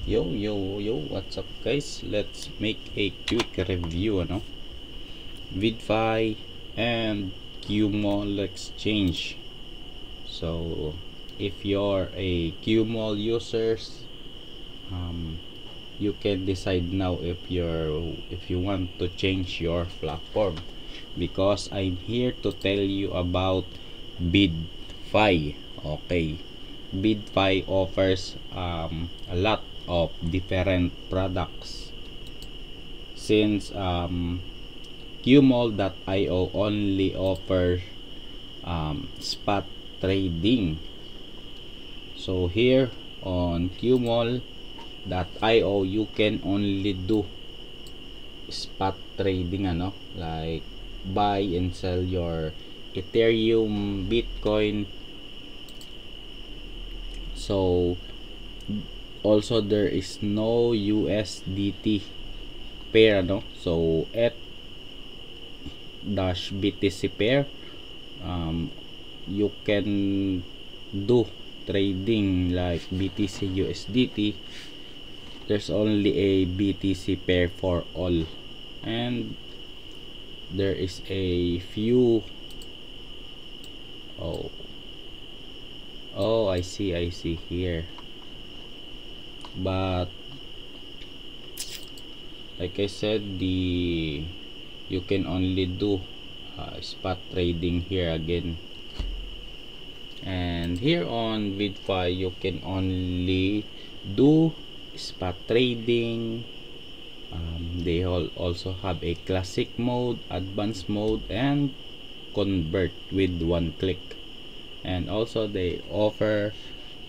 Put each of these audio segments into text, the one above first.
Yo, what's up guys? Let's make a quick review, VidFi and QMall exchange. So, if you're a QMall users, you can decide now if you want to change your platform, because I'm here to tell you about VidFi. Okay, VidFi offers a lot of different products, since QMall.io only offers spot trading. So here on QMall.io you can only do spot trading, like buy and sell your Ethereum, Bitcoin. So also there is no USDT pair, so ETH-BTC pair, you can do trading like BTC USDT. There's only a BTC pair for all, and there is a few. I see here, but like I said, you can only do spot trading here again. And here on VidFi you can only do spot trading. They also have a classic mode, advanced mode, and convert with one click. And also they offer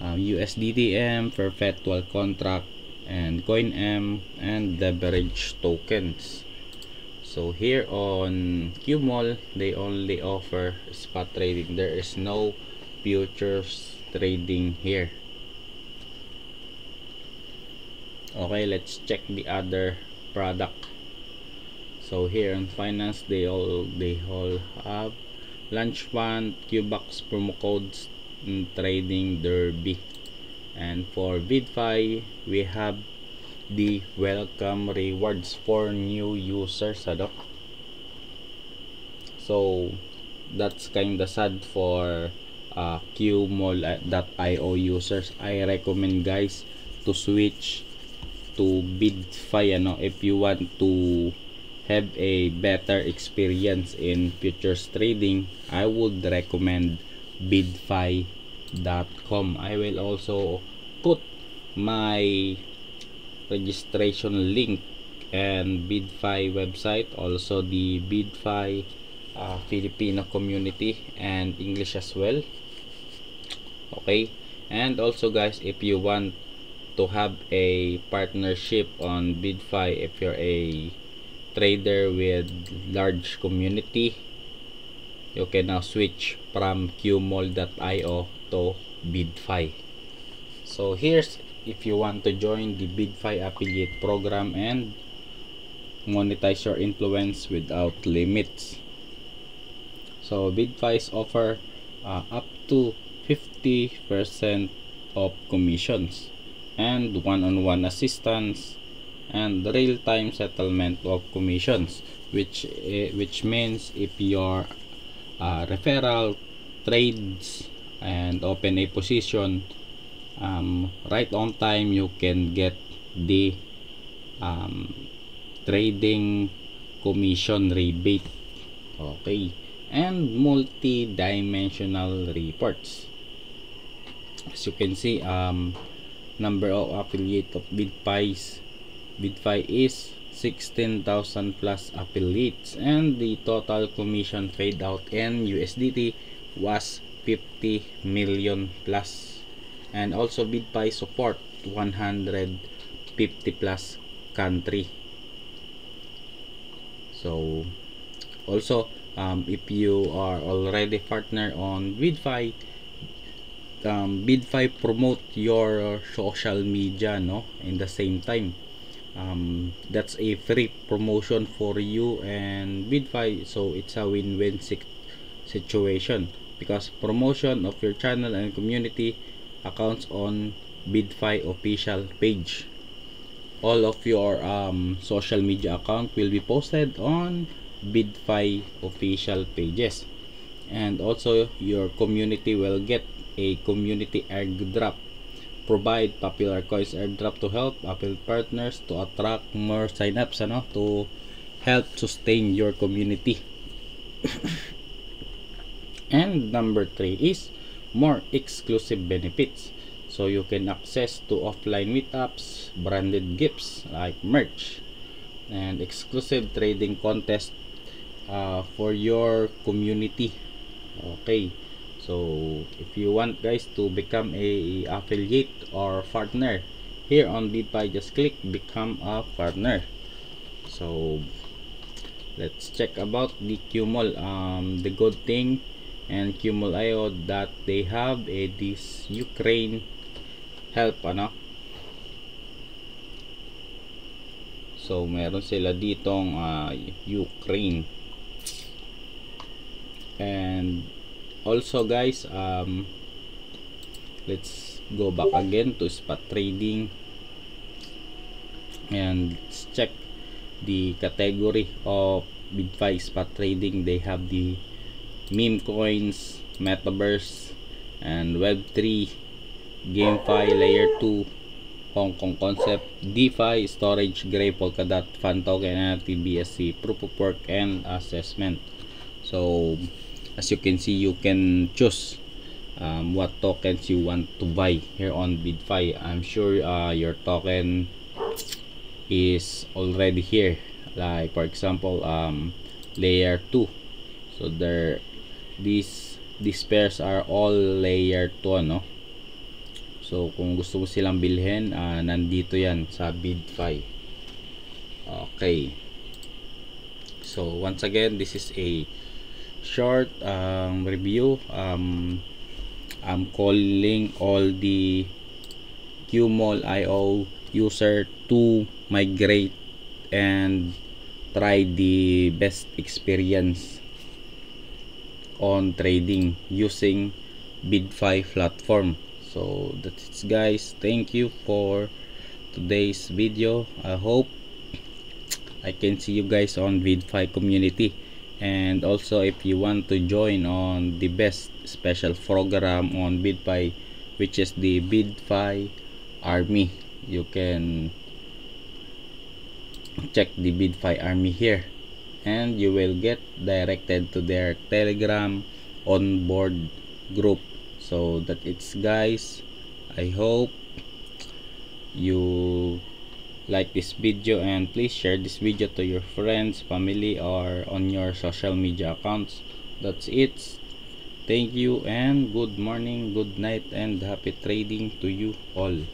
USDTM, perpetual contract, and CoinM, and leverage tokens. So here on QMall they only offer spot trading. There is no futures trading here. Okay, let's check the other product. So here on finance they all have Launch Fund, QBucks, promo codes, trading derby. And for VidFi we have the welcome rewards for new users, so that's kinda sad for QMall.io users. I recommend guys to switch to VidFi, if you want to have a better experience in futures trading. I would recommend vidfi.com. I will also put my registration link and VidFi website, also the VidFi Filipino community and English as well. Okay, and also guys, if you want to have a partnership on VidFi, if you're a trader with large community, you can now switch from QMall.io to VidFi. So here's if you want to join the VidFi affiliate program and monetize your influence without limits. So VidFi's offer up to 50% of commissions, and one-on-one assistance, and real-time settlement of commissions, which means if your referral trades and open a position right on time, you can get the trading commission rebate. Okay, and multi-dimensional reports. As you can see, number of affiliate of VidFi is 16,000 plus affiliates, and the total commission paid out in USDT was 50 million plus. And also VidFi support 150 plus country. So also if you are already partner on VidFi, VidFi promote your social media in the same time. That's a free promotion for you and VidFi, so it's a win-win situation, because promotion of your channel and community accounts on VidFi official page. all of your social media account will be posted on BidFi official pages, and also your community will get a community airdrop. Provide popular coins airdrop to help Apple partners to attract more signups, to help sustain your community. And number 3 is more exclusive benefits. So you can access to offline meetups, branded gifts like merch, and exclusive trading contest for your community. Okay, so if you want guys to become a affiliate or partner here on BidFi, just click become a partner. So let's check about the Qmall. The good thing and Qmall.io that they have this Ukraine help, so meron sila ditong Ukraine. And also guys, let's go back again to spot trading and let's check the category of BidFi spot trading. They have the meme coins, metaverse, and web3, GameFi, layer 2, Hong Kong concept, DeFi, storage, Gray, Polkadot, Fan token, NFT, BSC, proof of work, and assessment. So as you can see, you can choose what tokens you want to buy here on BidFi. I'm sure your token is already here, like for example layer 2. So these pairs are all layer 2, so kung gusto mo silang bilhin, nandito yan sa BidFi. Okay, so once again, this is a short review. I'm calling all the Qmall.io user to migrate and try the best experience on trading using BidFi platform. So that's it guys, thank you for today's video. I hope I can see you guys on BidFi community. And also, if you want to join on the best special program on BidFi, which is the BidFi Army, you can check the BidFi Army here, and you will get directed to their Telegram onboard group. So that it's guys, I hope you like this video, and please share this video to your friends, family, or on your social media accounts. That's it. Thank you and good morning, good night, and happy trading to you all.